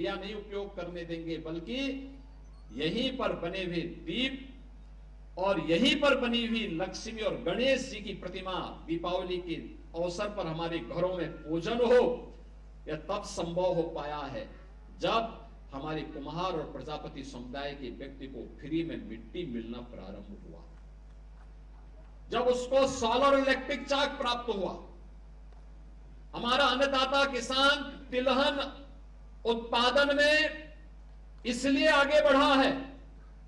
या नहीं उपयोग करने देंगे, बल्कि यहीं पर बने हुए दीप और यहीं पर बनी हुई लक्ष्मी और गणेश जी की प्रतिमा दीपावली के अवसर पर हमारे घरों में पूजन हो, यह तब संभव हो पाया है जब हमारे कुम्हार और प्रजापति समुदाय के व्यक्ति को फ्री में मिट्टी मिलना प्रारंभ हुआ, जब उसको सोलर इलेक्ट्रिक चाक प्राप्त हुआ। हमारा अन्नदाता किसान तिलहन उत्पादन में इसलिए आगे बढ़ा है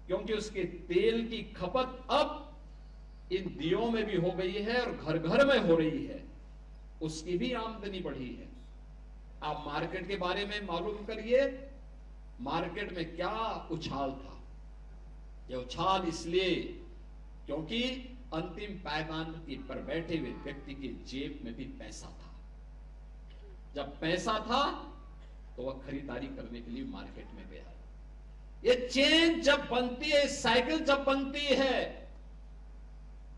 क्योंकि उसके तेल की खपत अब इन दियों में भी हो गई है और घर घर में हो रही है, उसकी भी आमदनी बढ़ी है। आप मार्केट के बारे में मालूम करिए, मार्केट में क्या उछाल था। यह उछाल इसलिए क्योंकि अंतिम पायदान पर बैठे हुए व्यक्ति के जेब में भी पैसा था। जब पैसा था तो वह खरीदारी करने के लिए मार्केट में गया। ये चेन जब बनती है, साइकिल जब बनती है,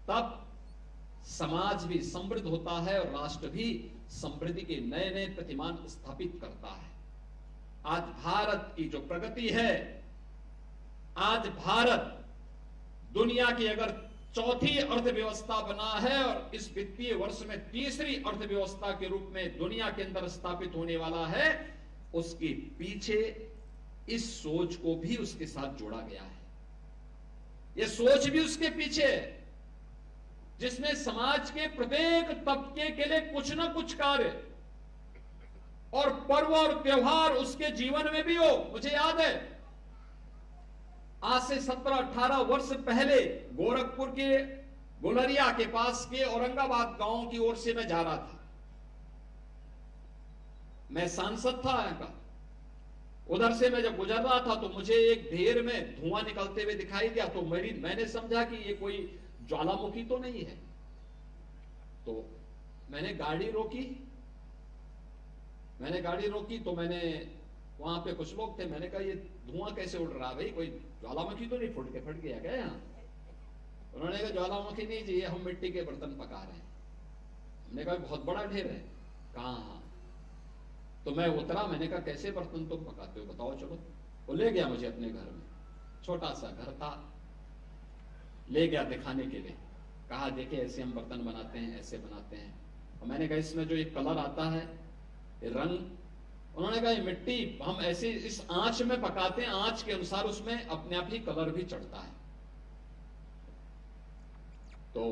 तब समाज भी समृद्ध होता है और राष्ट्र भी समृद्धि के नए नए प्रतिमान स्थापित करता है। आज भारत की जो प्रगति है, आज भारत दुनिया की अगर चौथी अर्थव्यवस्था बना है और इस वित्तीय वर्ष में तीसरी अर्थव्यवस्था के रूप में दुनिया के अंदर स्थापित होने वाला है, उसके पीछे इस सोच को भी उसके साथ जोड़ा गया है। यह सोच भी उसके पीछे है जिसमें समाज के प्रत्येक तबके के लिए कुछ ना कुछ कार्य और पर्व और त्योहार उसके जीवन में भी हो। मुझे याद है आज से 17-18 वर्ष पहले गोरखपुर के गुलरिया के पास के औरंगाबाद गांव की ओर से मैं जा रहा था। मैं सांसद था यहाँ का। उधर से मैं जब गुजर रहा था तो मुझे एक ढेर में धुआं निकलते हुए दिखाई दिया, तो मैंने समझा कि ये कोई ज्वालामुखी तो नहीं है। तो मैंने गाड़ी रोकी तो मैंने वहां पे कुछ लोग थे, मैंने कहा ये धुआं कैसे उड़ रहा है भाई, कोई ज्वालामुखी तो नहीं फट गया क्या यहाँ? उन्होंने कहा ज्वालामुखी नहीं जी, हम मिट्टी के बर्तन पका रहे हैं। हमने कहा बहुत बड़ा ढेर है। कहाँ? तो मैं उतरा, मैंने कहा कैसे बर्तन तुम पकाते हो बताओ चलो। वो ले गया मुझे अपने घर में, छोटा सा घर था, ले गया दिखाने के लिए, कहा देखे ऐसे हम बर्तन बनाते हैं, ऐसे बनाते हैं। और मैंने कहा इसमें जो ये कलर आता है, ये रंग, उन्होंने कहा ये मिट्टी हम ऐसे इस आंच में पकाते हैं, आंच के अनुसार उसमें अपने आप ही कलर भी चढ़ता है। तो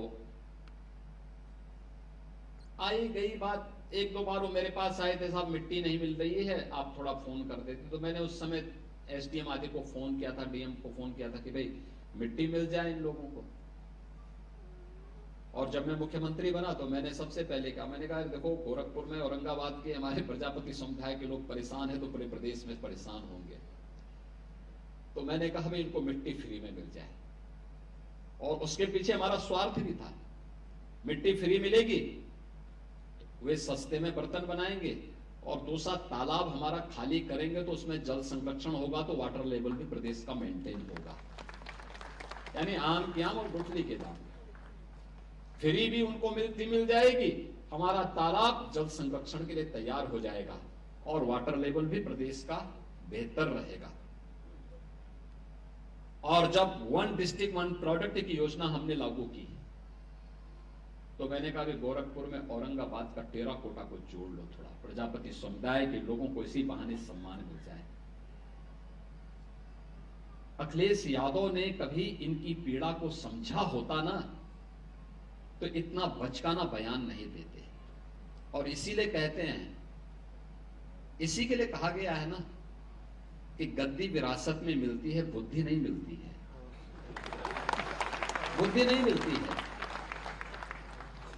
आई गई बात, एक दो बार वो मेरे पास आए थे, साहब मिट्टी नहीं मिल रही है, आप थोड़ा फोन कर देते। तो मैंने उस समय एसडीएम आदि को फोन किया था, डीएम को फोन किया था कि भाई मिट्टी मिल जाए इन लोगों को। और जब मैं मुख्यमंत्री बना तो मैंने सबसे पहले कहा, मैंने कहा देखो गोरखपुर में औरंगाबाद के हमारे प्रजापति समुदाय के लोग परेशान है तो पूरे प्रदेश में परेशान होंगे। तो मैंने कहा भाई इनको मिट्टी फ्री में मिल जाए। और उसके पीछे हमारा स्वार्थ भी था, मिट्टी फ्री मिलेगी वे सस्ते में बर्तन बनाएंगे, और दूसरा तालाब हमारा खाली करेंगे तो उसमें जल संरक्षण होगा, तो वाटर लेवल भी प्रदेश का मेंटेन होगा। यानी आम के आम और गुठली के दाम, फ्री भी उनको मिल जाएगी, हमारा तालाब जल संरक्षण के लिए तैयार हो जाएगा और वाटर लेवल भी प्रदेश का बेहतर रहेगा। और जब 1 डिस्ट्रिक्ट 1 प्रोडक्ट की योजना हमने लागू की तो मैंने कहा कि गोरखपुर में औरंगाबाद का टेराकोटा को जोड़ लो, थोड़ा प्रजापति समुदाय के लोगों को इसी बहाने सम्मान मिल जाए। अखिलेश यादव ने कभी इनकी पीड़ा को समझा होता ना तो इतना बचकाना बयान नहीं देते। और इसीलिए कहते हैं, इसी के लिए कहा गया है ना कि गद्दी विरासत में मिलती है, बुद्धि नहीं मिलती है, बुद्धि नहीं मिलती है,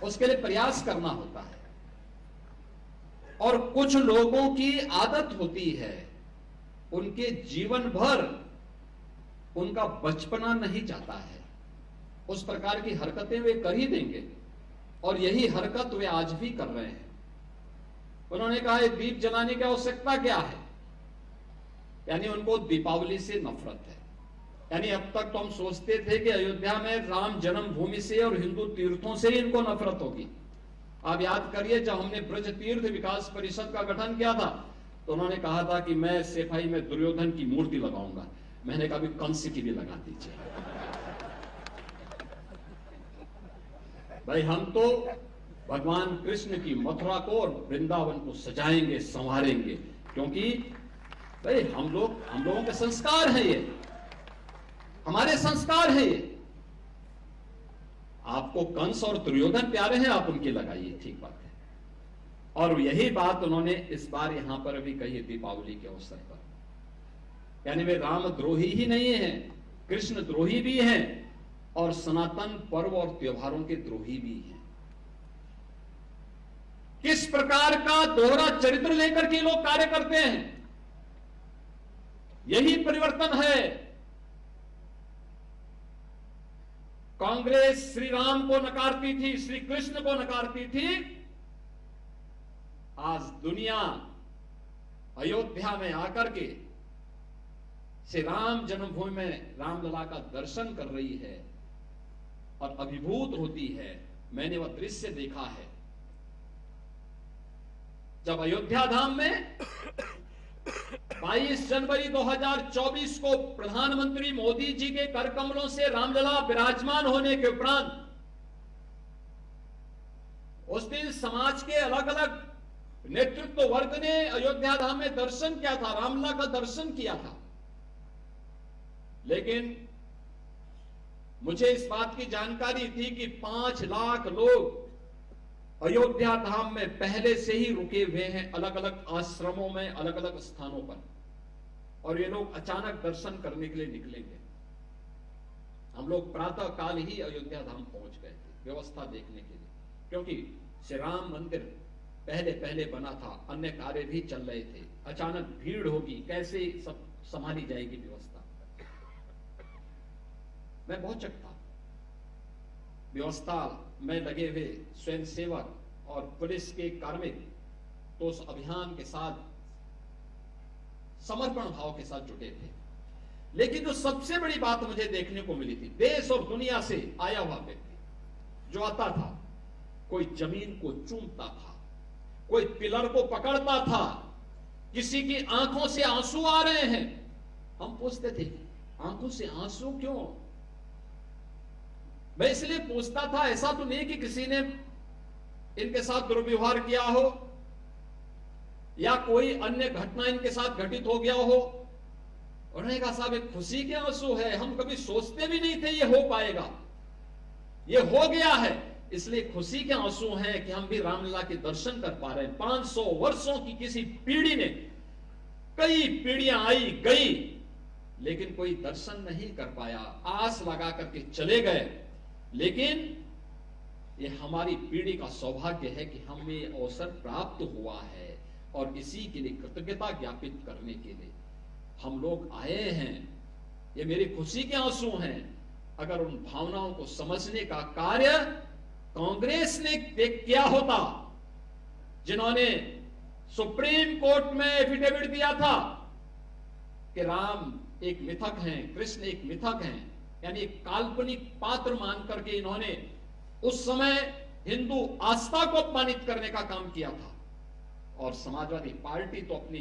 उसके लिए प्रयास करना होता है। और कुछ लोगों की आदत होती है, उनके जीवन भर उनका बचपना नहीं जाता है, उस प्रकार की हरकतें वे कर ही देंगे, और यही हरकत वे आज भी कर रहे हैं। उन्होंने कहा दीप जलाने की आवश्यकता क्या है, यानी उनको दीपावली से नफरत है। यानी अब तक तो हम सोचते थे कि अयोध्या में राम जन्मभूमि से और हिंदू तीर्थों से ही इनको नफरत होगी। आप याद करिए जब हमने ब्रज तीर्थ विकास परिषद का गठन किया था तो उन्होंने कहा था कि मैं सेफाई में दुर्योधन की मूर्ति लगाऊंगा। मैंने कहा कंस की भी लगा दीजिए। भाई हम तो भगवान कृष्ण की मथुरा को और वृंदावन को सजाएंगे, संवारेंगे, क्योंकि भाई हम लोगों के संस्कार है, ये हमारे संस्कार है। ये आपको कंस और दुर्योधन प्यारे हैं, आप उनकी लगाइए, ठीक बात है। और यही बात उन्होंने इस बार यहां पर भी कही दीपावली के अवसर पर। यानी वे रामद्रोही ही नहीं है, कृष्ण द्रोही भी हैं और सनातन पर्व और त्योहारों के द्रोही भी हैं। किस प्रकार का दोहरा चरित्र लेकर के लोग कार्य करते हैं, यही परिवर्तन है। कांग्रेस श्री राम को नकारती थी, श्री कृष्ण को नकारती थी। आज दुनिया अयोध्या में आकर के श्री राम जन्मभूमि में रामलला का दर्शन कर रही है और अभिभूत होती है। मैंने वह दृश्य देखा है जब अयोध्या धाम में 22 जनवरी 2024 को प्रधानमंत्री मोदी जी के कर कमलों से रामलला विराजमान होने के उपरांत उस दिन समाज के अलग अलग नेतृत्व वर्ग ने अयोध्या धाम में दर्शन किया था, रामलला का दर्शन किया था। लेकिन मुझे इस बात की जानकारी थी कि 5 लाख लोग अयोध्या धाम में पहले से ही रुके हुए हैं, अलग अलग आश्रमों में, अलग अलग स्थानों पर, और ये लोग अचानक दर्शन करने के लिए निकलेंगे। हम लोग प्रातः काल ही अयोध्या धाम पहुंच गए थे व्यवस्था देखने के लिए, क्योंकि श्री राम मंदिर पहले पहले बना था, अन्य कार्य भी चल रहे थे। अचानक भीड़ होगी, कैसे सब संभाली जाएगी व्यवस्था। मैं बहुत चकता, व्यवस्था में लगे हुए स्वयंसेवक और पुलिस के कार्मिक तो उस अभियान के साथ समर्पण भाव के साथ जुटे थे। लेकिन जो सबसे बड़ी बात मुझे देखने को मिली थी, देश और दुनिया से आया हुआ व्यक्ति जो आता था, कोई जमीन को चूमता था, कोई पिलर को पकड़ता था, किसी की आंखों से आंसू आ रहे हैं। हम पूछते थे आंखों से आंसू क्यों? मैं इसलिए पूछता था, ऐसा तो नहीं कि किसी ने इनके साथ दुर्व्यवहार किया हो या कोई अन्य घटना इनके साथ घटित हो गया हो। उन्होंने कहा साहब एक खुशी के आंसू है, हम कभी सोचते भी नहीं थे ये हो पाएगा, ये हो गया है, इसलिए खुशी के आंसू हैं कि हम भी रामलला के दर्शन कर पा रहे हैं। 500 वर्षों की किसी पीढ़ी ने, कई पीढ़ियां आई गई, लेकिन कोई दर्शन नहीं कर पाया, आस लगा करके चले गए। लेकिन ये हमारी पीढ़ी का सौभाग्य है कि हमें अवसर प्राप्त हुआ है और इसी के लिए कृतज्ञता ज्ञापित करने के लिए हम लोग आए हैं। ये मेरी खुशी के आंसू हैं। अगर उन भावनाओं को समझने का कार्य कांग्रेस ने किया होता, जिन्होंने सुप्रीम कोर्ट में एफिडेविट दिया था कि राम एक मिथक हैं, कृष्ण एक मिथक हैं, यानी एक काल्पनिक पात्र मान करके इन्होंने उस समय हिंदू आस्था को अपमानित करने का काम किया था। और समाजवादी पार्टी तो अपनी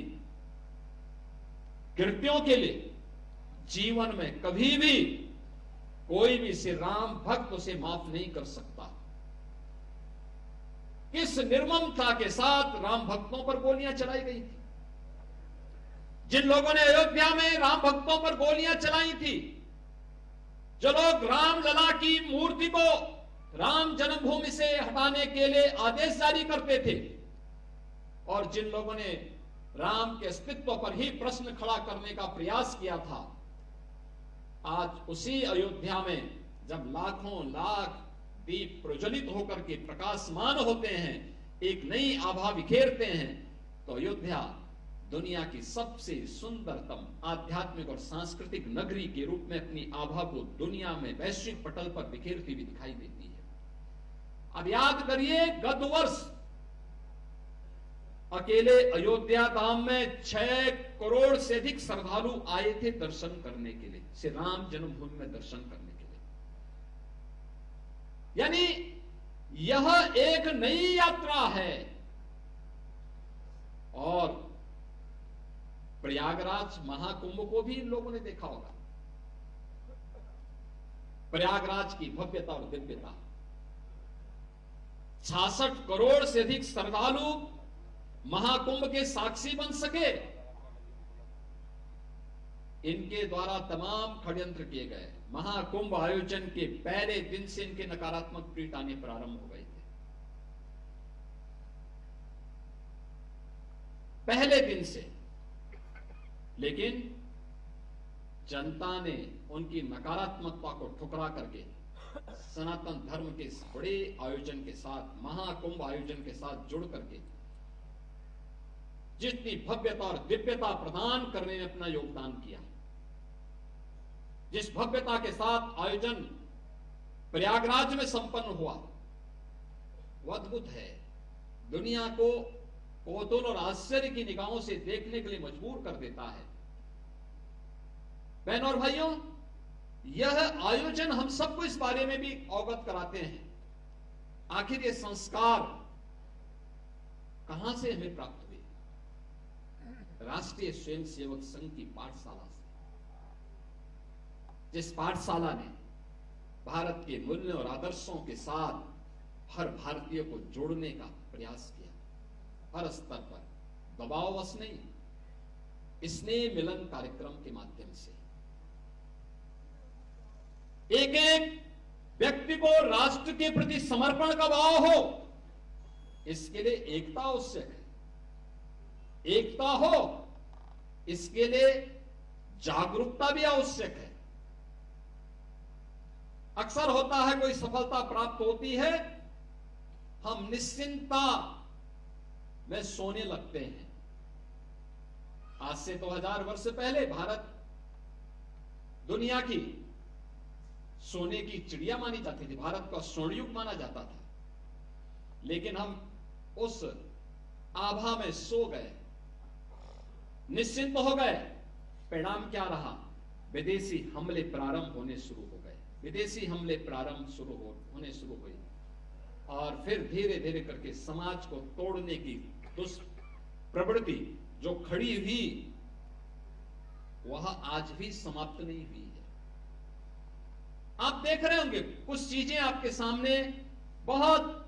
कृत्यों के लिए जीवन में कभी भी कोई भी श्री राम भक्त उसे माफ नहीं कर सकता। किस निर्ममता के साथ राम भक्तों पर गोलियां चलाई गई थी। जिन लोगों ने अयोध्या में राम भक्तों पर गोलियां चलाई थी, जो लोग रामलला की मूर्ति को राम जन्मभूमि से हटाने के लिए आदेश जारी करते थे, और जिन लोगों ने राम के अस्तित्व पर ही प्रश्न खड़ा करने का प्रयास किया था, आज उसी अयोध्या में जब लाखों लाख दीप प्रज्वलित होकर के प्रकाशमान होते हैं, एक नई आभा बिखेरते हैं, तो अयोध्या दुनिया की सबसे सुंदरतम आध्यात्मिक और सांस्कृतिक नगरी के रूप में अपनी आभा को दुनिया में वैश्विक पटल पर बिखेरती हुई दिखाई देती है। अब याद करिए, गत वर्ष अकेले अयोध्या धाम में 6 करोड़ से अधिक श्रद्धालु आए थे दर्शन करने के लिए, श्री राम जन्मभूमि में दर्शन करने के लिए। यानी यह एक नई यात्रा है और प्रयागराज महाकुंभ को भी इन लोगों ने देखा होगा। प्रयागराज की भव्यता और दिव्यता, 66 करोड़ से अधिक श्रद्धालु महाकुंभ के साक्षी बन सके। इनके द्वारा तमाम षड्यंत्र किए गए। महाकुंभ आयोजन के पहले दिन से इनके नकारात्मक ट्वीट आने प्रारंभ हो गए थे। पहले दिन से। लेकिन जनता ने उनकी नकारात्मकता को ठुकरा करके सनातन धर्म के इस बड़े आयोजन के साथ, महाकुंभ आयोजन के साथ जुड़ करके जितनी भव्यता और दिव्यता प्रदान करने में अपना योगदान किया, जिस भव्यता के साथ आयोजन प्रयागराज में संपन्न हुआ, वो अद्भुत है। दुनिया को कौतूहल और आश्चर्य की निगाहों से देखने के लिए मजबूर कर देता है। बहनों और भाइयों, यह आयोजन हम सबको इस बारे में भी अवगत कराते हैं, आखिर ये संस्कार कहां से हमें प्राप्त हुए? राष्ट्रीय स्वयंसेवक संघ की पाठशाला से, जिस पाठशाला ने भारत के मूल्य और आदर्शों के साथ हर भारतीय को जोड़ने का प्रयास किया, हर स्तर पर, दबाववश नहीं, स्नेह मिलन कार्यक्रम के माध्यम से। एक एक व्यक्ति को राष्ट्र के प्रति समर्पण का भाव हो, इसके लिए एकता आवश्यक है। एकता हो, इसके लिए जागरूकता भी आवश्यक है। अक्सर होता है, कोई सफलता प्राप्त होती है, हम निश्चिंतता में सोने लगते हैं। आज से 2000 वर्ष पहले भारत दुनिया की सोने की चिड़िया मानी जाती थी, भारत का स्वर्ण युग माना जाता था। लेकिन हम उस आभा में सो गए, निश्चिंत हो गए। परिणाम क्या रहा? विदेशी हमले प्रारंभ होने शुरू हो गए, विदेशी हमले होने शुरू हुए, और फिर धीरे धीरे करके समाज को तोड़ने की दुष्प्रवृत्ति जो खड़ी हुई, वह आज भी समाप्त नहीं हुई है। आप देख रहे होंगे, कुछ चीजें आपके सामने बहुत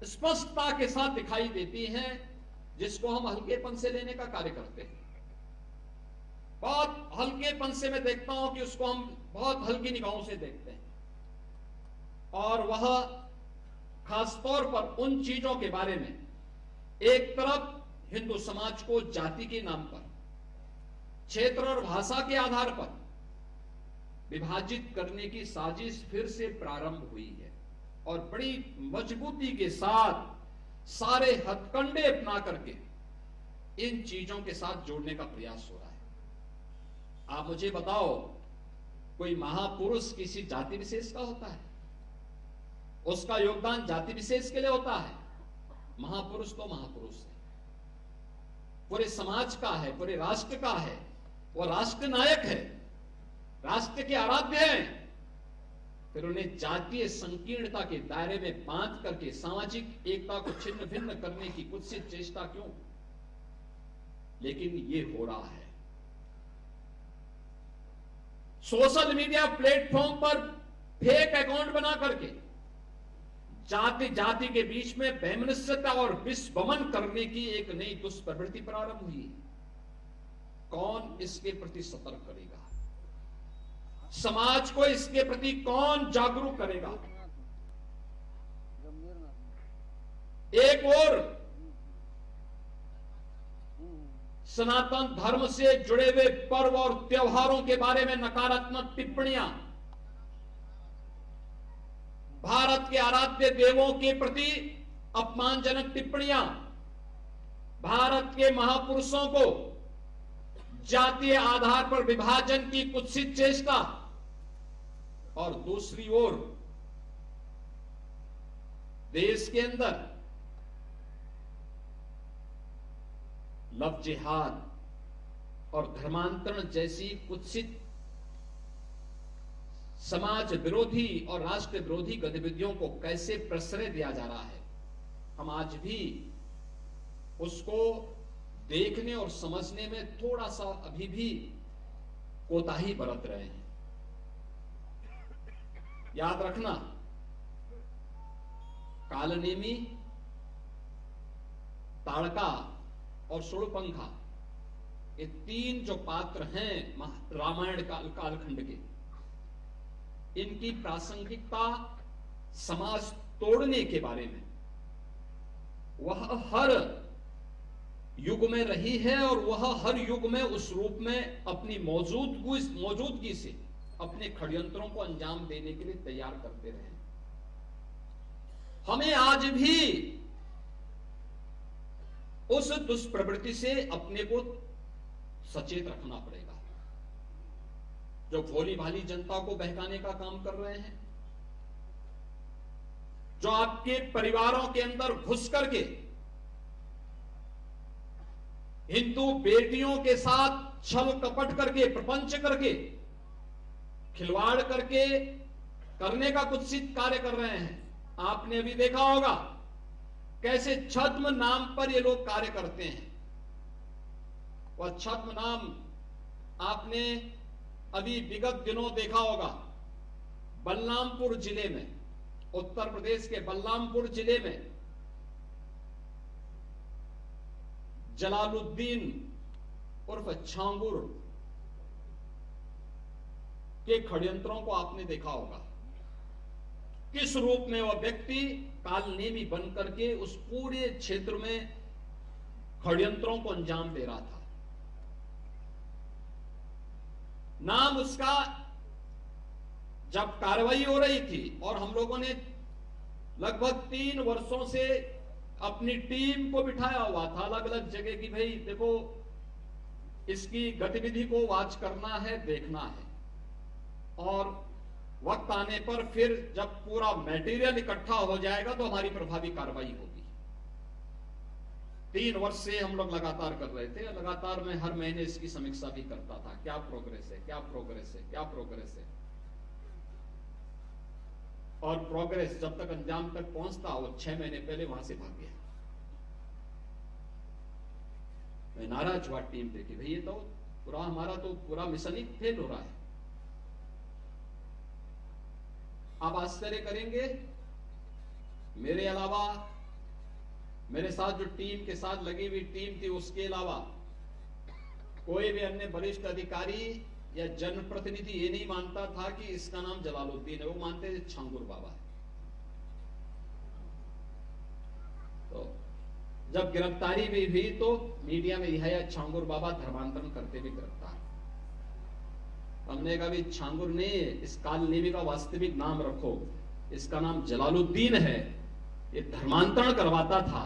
स्पष्टता के साथ दिखाई देती हैं, जिसको हम हल्केपन से लेने का कार्य करते हैं। बहुत हल्केपन से मैं देखता हूं कि उसको हम बहुत हल्की निगाहों से देखते हैं, और वह खासतौर पर उन चीजों के बारे में, एक तरफ हिंदू समाज को जाति के नाम पर, क्षेत्र और भाषा के आधार पर विभाजित करने की साजिश फिर से प्रारंभ हुई है, और बड़ी मजबूती के साथ सारे हथकंडे अपना करके इन चीजों के साथ जोड़ने का प्रयास हो रहा है। आप मुझे बताओ, कोई महापुरुष किसी जाति विशेष का होता है? उसका योगदान जाति विशेष के लिए होता है? महापुरुष तो महापुरुष है, पूरे समाज का है, पूरे राष्ट्र का है, वो राष्ट्र नायक है, राष्ट्र के आराध्य हैं। फिर उन्हें जातीय संकीर्णता के दायरे में बांध करके सामाजिक एकता को छिन्न भिन्न करने की कुत्सित चेष्टा क्यों? लेकिन ये हो रहा है। सोशल मीडिया प्लेटफॉर्म पर फेक अकाउंट बना करके जाति जाति के बीच में वैमनस्यता और विषवमन करने की एक नई दुष्प्रवृत्ति प्रारंभ हुई है। कौन इसके प्रति सतर्क करेगा? समाज को इसके प्रति कौन जागरूक करेगा? एक और सनातन धर्म से जुड़े हुए पर्व और त्योहारों के बारे में नकारात्मक टिप्पणियां, भारत के आराध्य देवों के प्रति अपमानजनक टिप्पणियां, भारत के महापुरुषों को जातीय आधार पर विभाजन की कुत्सित चेष्टा, और दूसरी ओर देश के अंदर लव जिहाद और धर्मांतरण जैसी कुत्सित समाज विरोधी और राष्ट्र विरोधी गतिविधियों को कैसे प्रश्रय दिया जा रहा है, हम आज भी उसको देखने और समझने में थोड़ा सा अभी भी कोताही बरत रहे हैं। याद रखना, कालनेमी, ताड़का और सुड़पंखा, ये तीन जो पात्र हैं रामायण कालखंड के, इनकी प्रासंगिकता समाज तोड़ने के बारे में वह हर युग में रही है और वह हर युग में उस रूप में अपनी मौजूदगी से अपने षड्यंत्रों को अंजाम देने के लिए तैयार करते रहे। हमें आज भी उस दुष्प्रवृत्ति से अपने को सचेत रखना पड़ेगा, जो भोली भाली जनता को बहकाने का काम कर रहे हैं, जो आपके परिवारों के अंदर घुस करके हिंदू बेटियों के साथ छल कपट करके, प्रपंच करके, खिलवाड़ करके करने का कुत्सित कार्य कर रहे हैं। आपने अभी देखा होगा कैसे छद्म नाम पर ये लोग कार्य करते हैं। वह छद्म नाम आपने अभी विगत दिनों देखा होगा, बलरामपुर जिले में, उत्तर प्रदेश के बलरामपुर जिले में जलालुद्दीन उर्फ छांगुर के षड्यंत्रों को आपने देखा होगा। किस रूप में वह व्यक्ति कालनेमी बन करके उस पूरे क्षेत्र में षड्यंत्रों को अंजाम दे रहा था। नाम उसका, जब कार्रवाई हो रही थी और हम लोगों ने लगभग 3 वर्षों से अपनी टीम को बिठाया हुआ था अलग अलग जगह की, भाई देखो इसकी गतिविधि को वॉच करना है, देखना है, और वक्त आने पर फिर जब पूरा मटेरियल इकट्ठा हो जाएगा तो हमारी प्रभावी कार्रवाई होगी। 3 वर्ष से हम लोग लगातार कर रहे थे। लगातार मैं हर महीने इसकी समीक्षा भी करता था, क्या प्रोग्रेस है, क्या प्रोग्रेस है, क्या प्रोग्रेस है। और प्रोग्रेस जब तक अंजाम तक पहुंचता, वो 6 महीने पहले वहां से भाग गया। मैं नाराज हुआ टीम देखी, भाई ये तो हमारा तो पूरा मिशन ही फेल हो रहा है। आप आश्चर्य करेंगे, मेरे अलावा मेरे साथ जो टीम के साथ लगी हुई टीम थी, उसके अलावा कोई भी अन्य वरिष्ठ अधिकारी या जनप्रतिनिधि ये नहीं मानता था कि इसका नाम जलालुद्दीन है। वो मानते थे छांगुर बाबा है। तो जब गिरफ्तारी भी हुई तो मीडिया में यह छांगुर बाबा धर्मांतरण करते भी गिरफ्तार। हमने कहा भी छांगुर नहीं है, इस कालनेमी का वास्तविक नाम रखो, इसका नाम जलालुद्दीन है। ये धर्मांतरण करवाता था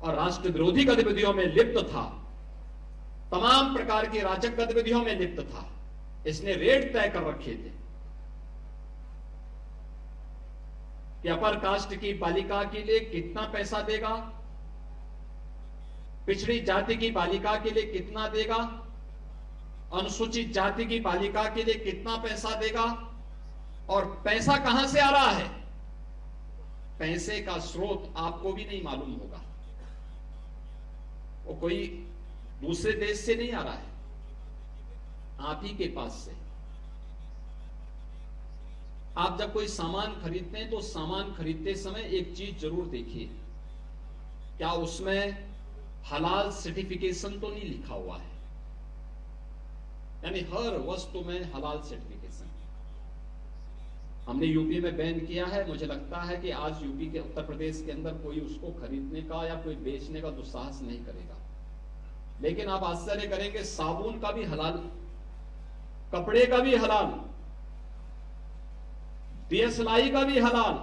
और राष्ट्र विरोधी गतिविधियों में लिप्त था, तमाम प्रकार की राजक गतिविधियों में लिप्त था। इसने रेट तय कर रखे थे कि अपर कास्ट की बालिका के लिए कितना पैसा देगा, पिछड़ी जाति की बालिका के लिए कितना देगा, अनुसूचित जाति की बालिका के लिए कितना पैसा देगा, और पैसा कहां से आ रहा है। पैसे का स्रोत आपको भी नहीं मालूम होगा, वो कोई दूसरे देश से नहीं आ रहा है, आप ही के पास से। आप जब कोई सामान खरीदते हैं तो सामान खरीदते समय एक चीज जरूर देखिए, क्या उसमें हलाल सर्टिफिकेशन तो नहीं लिखा हुआ है। यानी हर वस्तु में हलाल सर्टिफिकेशन। हमने यूपी में बैन किया है, मुझे लगता है कि आज यूपी के, उत्तर प्रदेश के अंदर कोई उसको खरीदने का या कोई बेचने का दुस्साहस नहीं करेगा। लेकिन आप आश्चर्य करेंगे, साबुन का भी हलाल, कपड़े का भी हलाल, दियसलाई का भी हलाल।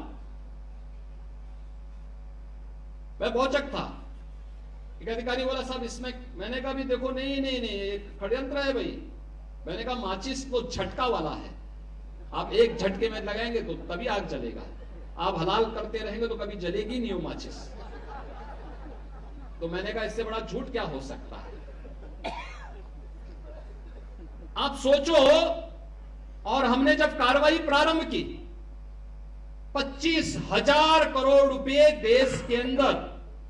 मैं भौचक था। एक अधिकारी बोला साहब इसमें, मैंने कहा भी देखो नहीं नहीं नहीं, एक षड्यंत्र है भाई। मैंने कहा माचिस तो झटका वाला है, आप एक झटके में लगाएंगे तो तभी आग जलेगा, आप हलाल करते रहेंगे तो कभी जलेगी नहीं वो माचिस। तो मैंने कहा इससे बड़ा झूठ क्या हो सकता है। आप सोचो, और हमने जब कार्रवाई प्रारंभ की, 25,000 करोड़ रुपए देश के अंदर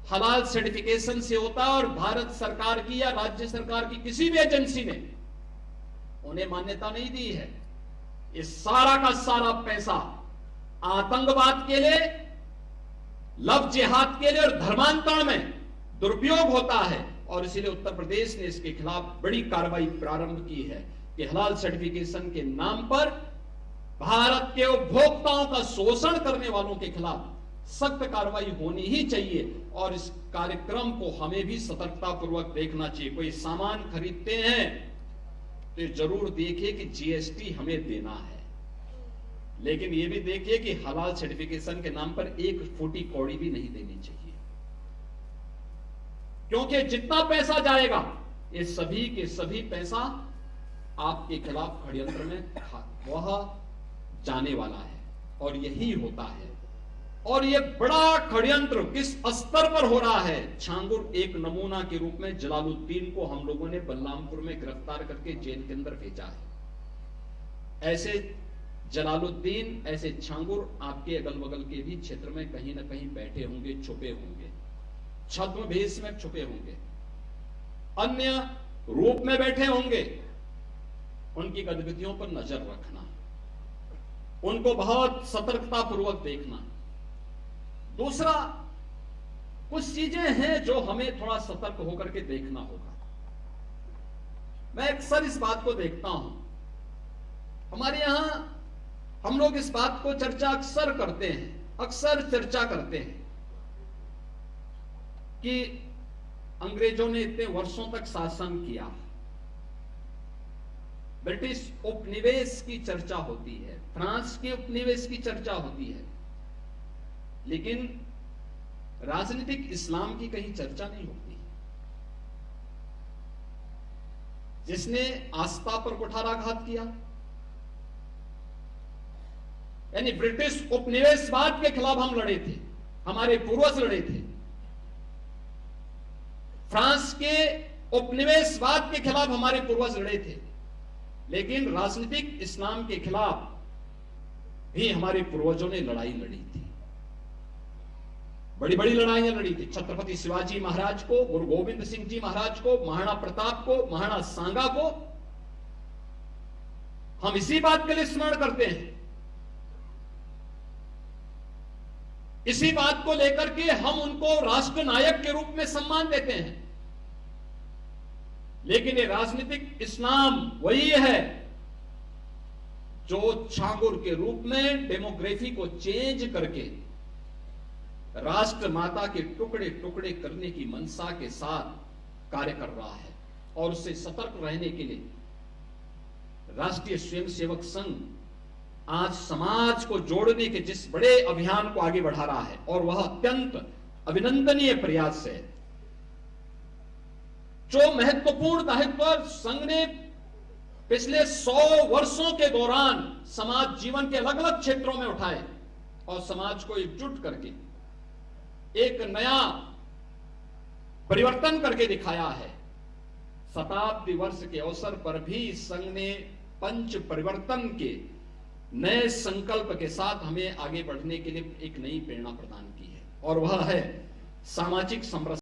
हलाल सर्टिफिकेशन से होता है और भारत सरकार की या राज्य सरकार की किसी भी एजेंसी ने उन्हें मान्यता नहीं दी है। ये सारा का सारा पैसा आतंकवाद के लिए, लव जिहाद के लिए और धर्मांतरण में दुरुपयोग होता है, और इसीलिए उत्तर प्रदेश ने इसके खिलाफ बड़ी कार्रवाई प्रारंभ की है कि हलाल सर्टिफिकेशन के नाम पर भारत के उपभोक्ताओं का शोषण करने वालों के खिलाफ सख्त कार्रवाई होनी ही चाहिए। और इस कार्यक्रम को हमें भी सतर्कता पूर्वक देखना चाहिए। कोई सामान खरीदते हैं तो जरूर देखिए कि जीएसटी हमें देना है, लेकिन यह भी देखिए कि हलाल सर्टिफिकेशन के नाम पर एक फूटी कौड़ी भी नहीं देनी चाहिए, क्योंकि जितना पैसा जाएगा ये सभी के सभी पैसा आपके खिलाफ षड्यंत्र में वह जाने वाला है, और यही होता है। और यह बड़ा षड्यंत्र किस स्तर पर हो रहा है, छांगुर एक नमूना के रूप में जलालुद्दीन को हम लोगों ने बलरामपुर में गिरफ्तार करके जेल के अंदर भेजा है। ऐसे जलालुद्दीन, ऐसे छांगुर आपके अगल बगल के भी क्षेत्र में कहीं ना कहीं बैठे होंगे, छुपे होंगे, छद्म भेष में छुपे होंगे, अन्य रूप में बैठे होंगे। उनकी गतिविधियों पर नजर रखना, उनको बहुत सतर्कता पूर्वक देखना। दूसरा, कुछ चीजें हैं जो हमें थोड़ा सतर्क होकर के देखना होगा। मैं अक्सर इस बात को देखता हूं, हमारे यहां हम लोग इस बात को चर्चा अक्सर करते हैं, अक्सर चर्चा करते हैं कि अंग्रेजों ने इतने वर्षों तक शासन किया, ब्रिटिश उपनिवेश की चर्चा होती है, फ्रांस के उपनिवेश की चर्चा होती है, लेकिन राजनीतिक इस्लाम की कहीं चर्चा नहीं होती। जिसने आस्था पर कुठाराघात किया, यानी ब्रिटिश उपनिवेशवाद के खिलाफ हम लड़े थे, हमारे पूर्वज लड़े थे। फ्रांस के उपनिवेशवाद के खिलाफ हमारे पूर्वज लड़े थे, लेकिन राजनीतिक इस्लाम के खिलाफ भी हमारे पूर्वजों ने लड़ाई लड़ी थी, बड़ी बड़ी लड़ाइयां लड़ी थी। छत्रपति शिवाजी महाराज को, गुरु गोविंद सिंह जी महाराज को, महाराणा प्रताप को, महाराणा सांगा को हम इसी बात के लिए स्मरण करते हैं, इसी बात को लेकर के हम उनको राष्ट्र नायक के रूप में सम्मान देते हैं। लेकिन ये राजनीतिक इस्लाम वही है जो छांगुर के रूप में डेमोग्राफी को चेंज करके राष्ट्र माता के टुकड़े टुकड़े करने की मंशा के साथ कार्य कर रहा है। और उससे सतर्क रहने के लिए राष्ट्रीय स्वयंसेवक संघ आज समाज को जोड़ने के जिस बड़े अभियान को आगे बढ़ा रहा है, और वह अत्यंत अभिनंदनीय प्रयास है। जो महत्वपूर्ण दायित्व संघ ने पिछले 100 वर्षों के दौरान समाज जीवन के अलग अलग क्षेत्रों में उठाए और समाज को एकजुट करके एक नया परिवर्तन करके दिखाया है। शताब्दी वर्ष के अवसर पर भी संघ ने पंच परिवर्तन के नए संकल्प के साथ हमें आगे बढ़ने के लिए एक नई प्रेरणा प्रदान की है, और वह है सामाजिक समरसता।